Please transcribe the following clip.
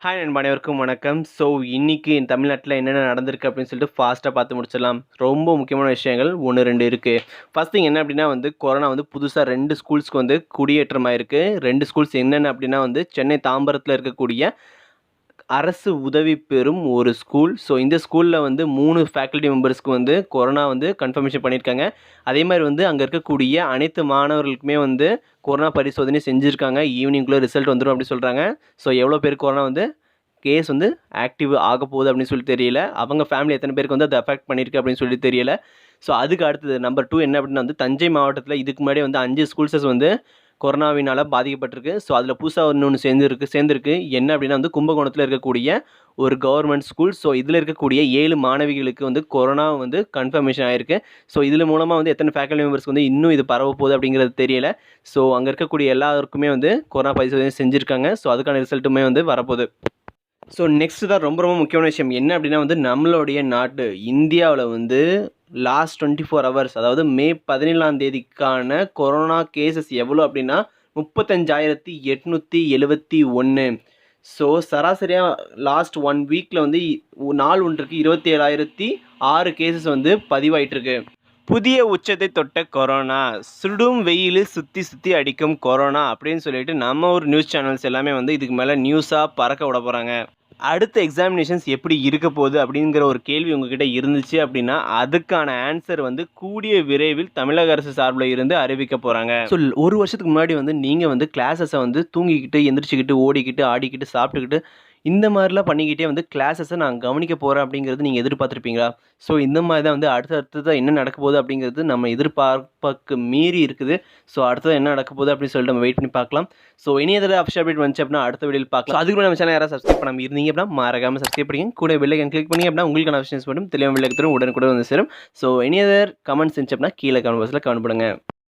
Hi நண்பா, அனைவருக்கும் வணக்கம். ஸோ இன்னைக்கு தமிழ்நாட்டில் என்னென்ன நடந்திருக்கு அப்படின்னு சொல்லிட்டு ஃபாஸ்ட்டாக பார்த்து முடிச்சிடலாம். ரொம்ப முக்கியமான விஷயங்கள் 1, 2 இருக்குது. ஃபர்ஸ்ட் திங் என்ன அப்படின்னா கொரோனா புதுசாக 2 ஸ்கூல்ஸ்க்கு குடியேற்றமாயிருக்கு. 2 ஸ்கூல்ஸ் என்னென்ன அப்படின்னா சென்னை தாம்பரத்தில் இருக்கக்கூடிய அரசு உதவி பெறும் ஒரு ஸ்கூல். ஸோ இந்த ஸ்கூலில் 3 ஃபேக்கல்ட்டி மெம்பர்ஸ்க்கு கொரோனா கன்ஃபர்மேஷன் பண்ணியிருக்காங்க. அதே மாதிரி அங்கே இருக்கக்கூடிய அனைத்து மாணவர்களுக்குமே கொரோனா பரிசோதனை செஞ்சுருக்காங்க. ஈவினிங்குள்ளே ரிசல்ட் வந்துடும் அப்படி சொல்கிறாங்க. ஸோ எவ்வளோ பேர் கொரோனா கேஸ் ஆக்டிவ் ஆக போகுது அப்படின்னு சொல்லி தெரியல. அவங்க ஃபேமிலி எத்தனை பேருக்கு அது அஃபெக்ட் பண்ணியிருக்கு அப்படின்னு சொல்லி தெரியல. ஸோ அதுக்கு அடுத்தது நம்பர் 2 என்ன அப்படின்னா தஞ்சை மாவட்டத்தில் இதுக்கு முன்னாடி 5 ஸ்கூல்ஸஸ் கொரோனாவினால் பாதிக்கப்பட்டிருக்கு. ஸோ அதில் புதுசாக இன்னொன்று சேர்ந்துருக்கு. என்ன அப்படின்னா கும்பகோணத்தில் இருக்கக்கூடிய ஒரு கவர்மெண்ட் ஸ்கூல். ஸோ இதில் இருக்கக்கூடிய 7 மாணவிகளுக்கு கொரோனா கன்ஃபர்மேஷன் ஆயிருக்கு. ஸோ இதில் மூலமாக எத்தனை ஃபேக்கல்டி மெம்பர்ஸ்க்கு இன்னும் இது பரவ போகுது அப்படிங்கிறது தெரியல. ஸோ அங்கே இருக்கக்கூடிய எல்லாருக்குமே கொரோனா பரிசோதனை செஞ்சுருக்காங்க. ஸோ அதுக்கான ரிசல்ட்டுமே வரப்போகுது. ஸோ நெக்ஸ்ட் தான் ரொம்ப ரொம்ப முக்கியமான விஷயம் என்ன அப்படின்னா நம்மளுடைய நாட்டு இந்தியாவில் லாஸ்ட் 24 ஹவர்ஸ் அதாவது மே 17ஆம் தேதிக்கான கொரோனா கேசஸ் எவ்வளோ அப்படின்னா 35,871. ஸோ சராசரியாக லாஸ்ட் 1 வீக்கில் நாள் ஒன்றுக்கு 27,006 கேசஸ் பதிவாயிட்டிருக்கு. புதிய உச்சத்தை தொட்ட கொரோனா, சுடும் வெயில் சுற்றி அடிக்கும் கொரோனா அப்படின்னு சொல்லிட்டு நம்ம ஒரு நியூஸ் சேனல்ஸ் எல்லாமே இதுக்கு மேலே நியூஸாக பறக்க விட போகிறாங்க. அடுத்த எக்ஸாமினேஷன்ஸ் எப்படி இருக்க போகுது அப்படிங்கிற ஒரு கேள்வி உங்ககிட்ட இருந்துச்சு அப்படின்னா அதுக்கான ஆன்சர் கூடிய விரைவில் தமிழக அரசு சார்பில் இருந்து அறிவிக்க போகிறாங்க. ஸோ ஒரு வருஷத்துக்கு முன்னாடி நீங்கள் கிளாஸஸை தூங்கிக்கிட்டு எந்திரிச்சிக்கிட்டு ஓடிக்கிட்டு ஆடிக்கிட்டு சாப்பிட்டுக்கிட்டு இந்த மாதிரிலாம் பண்ணிக்கிட்டே கிளாஸஸை நான் கவனிக்க போகிறேன் அப்படிங்கிறது நீங்கள் எதிர்பார்த்துருப்பீங்களா? ஸோ இந்த மாதிரி தான் அடுத்தடுத்ததாக என்ன நடக்க போகுது அப்படிங்கிறது நம்ம எதிர்பார்ப்புக்கு மீறி இருக்குது. ஸோ அடுத்தது என்ன நடக்க போகுது அப்படின்னு சொல்லிட்டு நம்ம வெயிட் பண்ணி பார்க்கலாம். ஸோ இனி எதாவது அப்டேட் அப்டேட் வந்துச்சு அப்படின்னா அடுத்த வீடியோவில் பார்க்கலாம். அதுக்கு நம்ம சேனல் யாராவது சப்ஸ்கிரைப் பண்ணாமல் இருந்தீங்க அப்படின்னா மறக்காமல் சப்ஸ்கிரைப் பண்ணிங்க. கூட பெல் ஐகான் கிளிக் பண்ணி அப்படின்னா உங்களுக்கான விஷயம் மட்டும் தெளிவாக விளக்கத்தரும் உடனுக்குடன் சேரும். ஸோ இனி எதாவது கமெண்ட்ஸ் இருந்துச்சு அப்படின்னா கீழே கமெண்ட் பாக்ஸில் கமெண்ட் பண்ணுங்கள்.